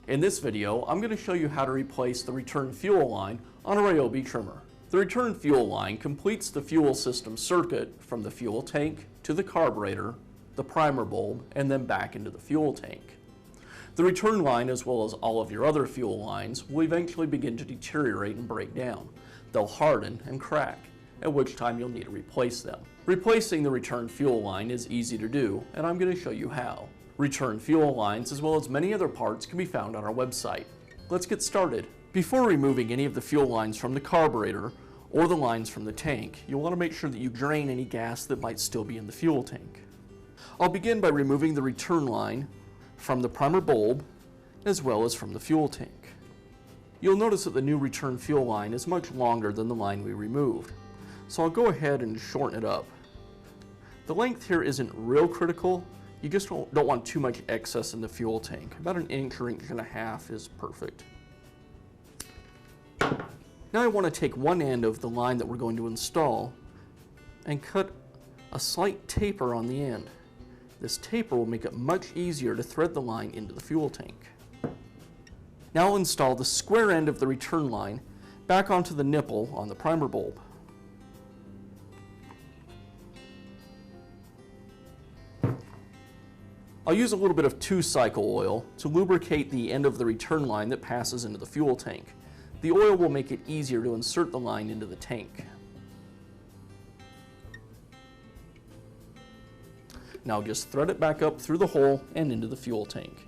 In this video, I'm going to show you how to replace the return fuel line on a Ryobi trimmer. The return fuel line completes the fuel system circuit from the fuel tank to the carburetor, the primer bulb, and then back into the fuel tank. The return line, as well as all of your other fuel lines, will eventually begin to deteriorate and break down. They'll harden and crack, at which time you'll need to replace them. Replacing the return fuel line is easy to do, and I'm going to show you how. Return fuel lines, as well as many other parts, can be found on our website. Let's get started. Before removing any of the fuel lines from the carburetor or the lines from the tank, you'll want to make sure that you drain any gas that might still be in the fuel tank. I'll begin by removing the return line from the primer bulb as well as from the fuel tank. You'll notice that the new return fuel line is much longer than the line we removed, so I'll go ahead and shorten it up. The length here isn't real critical. You just don't want too much excess in the fuel tank. About an inch or inch and a half is perfect. Now I want to take one end of the line that we're going to install and cut a slight taper on the end. This taper will make it much easier to thread the line into the fuel tank. Now I'll install the square end of the return line back onto the nipple on the primer bulb. I'll use a little bit of 2-cycle oil to lubricate the end of the return line that passes into the fuel tank. The oil will make it easier to insert the line into the tank. Now just thread it back up through the hole and into the fuel tank.